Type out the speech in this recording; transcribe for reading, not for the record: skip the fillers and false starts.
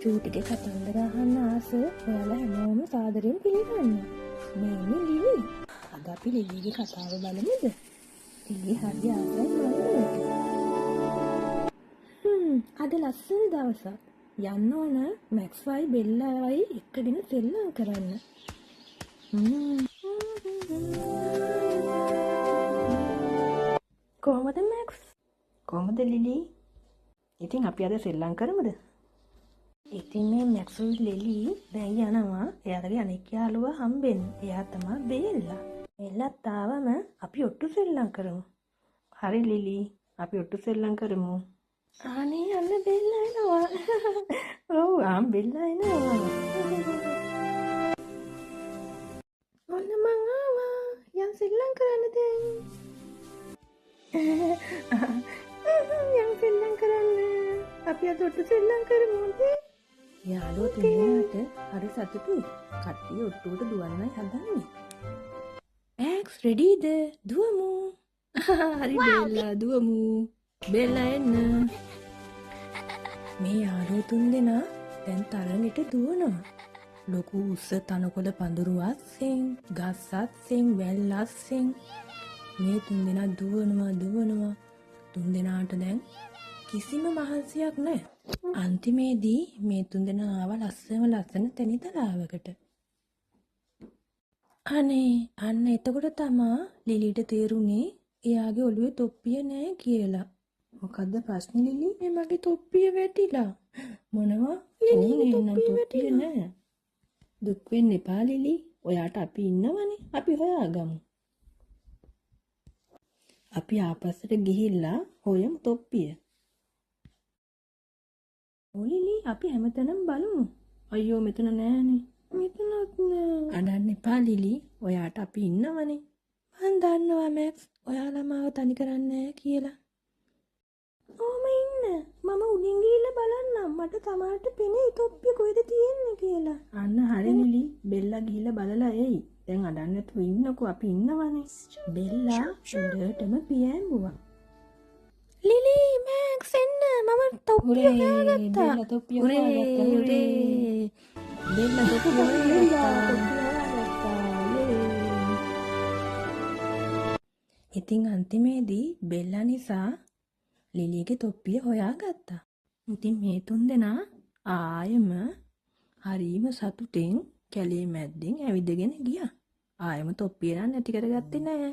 චූටිගේ කතන්දර අහන්න ආස ඔයාලා හැමෝම සාදරයෙන් පිළිගන්න. මේනි ලිලි. අද අපි ලිලිගේ කතාව බලමුද? ලිලි හරි ආසයි බලන්න. අද ලස්සන දවසක්. යන්න ඕන මැක්ස්වයි බෙල්ලාවයි එක්කගෙන සෙල්ලම් කරන්න. කොහමද මැක්ස්? කොහමද ලිලි? ඉතින් අපි අද සෙල්ලම් කරමුද? ඉතින් මේ මැක්ස්යි ලිලි දැන් යනවා එයාගේ අනෙක් යාළුවා හම්බෙන්න. එයා තමයි බෙල්ලා. බෙල්ලත් ආවම අපි ඔට්ටු සෙල්ලම් කරමු. හරි ලිලි, අපි ඔට්ටු සෙල්ලම් කරමු. අනේ අන්න බෙල්ලා එනවා. ඔව් බෙල්ලා එනවා. ඔන්න මං ආවා. යම් සෙල්ලම් කරන්න දැන්. යම් සෙල්ලම් කරන්න. අපි අද ඔට්ටු සෙල්ලම් කරමු. යාළුවෝ තුන්දෙනාට හරි සතුටුයි. කට්ටිය ඔට්ටුවට දුවන්නයි හදන්නේ. මැක්ස් රෙඩිද? දුවමු. හරි බෙල්ලා දුවමු. බෙල්ලා එන්න. මේ යාළුවෝ තුන්දෙනා දැන් තරඟෙට දුවනවා. ලොකු උස්ස තනකොළ පඳුරු අස්සෙන්, ගස් අස්සෙන්, වැල් අස්සෙන් මේ තුන්දෙනා දුවනවා. තුන්දෙනාට දැන් කිසිම මහන්සියක් නැහැ. අන්තිමේදී මේ තුන්දෙනා ආව ලස්සන තැනිතලාවකට. අනේ අන්න එතකොට තමා ලිලිට තේරුනේ එයාගේ ඔළුවේ තොප්පිය නැහැ කියලා. මොකද්ද ප්‍රශ්නේ ලිලි? මේ මගේ තොප්පිය වැටිලා. මොනවා? ලිලිගේ තොප්පිය වැටිලා නැහැ. දුක් වෙන්න එපා ලිලි. ඔයාට අපි ඉන්නවනේ. අපි හොයාගමු. අපි ආපස්සට ගිහිල්ලා හොයමු තොප්පිය. ඔලිලි අපි හැමතැනම බලමු. අයියෝ මෙතන නෑනේ. මෙතනත් නෑ. අඬන්න එපා ලිලි. ඔයාට අපි ඉන්නවනේ. මං දන්නවා මැක්ස්. ඔයාලා මාව තනි කරන්නේ නෑ කියලා. ඕම ඉන්න. මම උඩින් ගිහිල්ලා බලන්නම්. මට තමාට පෙනේ තොප්පිය කොහෙද තියෙන්නේ කියලා. අන්න හරි ලිලි. බෙල්ලා ගිහිල්ලා බලලා එයි. දැන් අඬන්න නැතුව ඉන්නකෝ අපි ඉන්නවනේ. බෙල්ලා හොඳටම පියෑඹුවා. ලිලි මැක්ස් එන්න මම තොප්පිය හොයාගත්තා. බෙල්ලා තොප්පිය හොයාගත්තා. බෙල්ලා තොප්පිය හොයාගත්තා. ඉතින් අන්තිමේදී බෙල්ලා නිසා ලිලිගේ තොප්පිය හොයාගත්තා. ඉතින් මේ තුන්දෙනා ආයෙම හරීම සතුටින් කැලේ මැද්දෙන් ඇවිදගෙන ගියා. ආයෙම තොප්පිය නැති කරගත්තේ නෑ.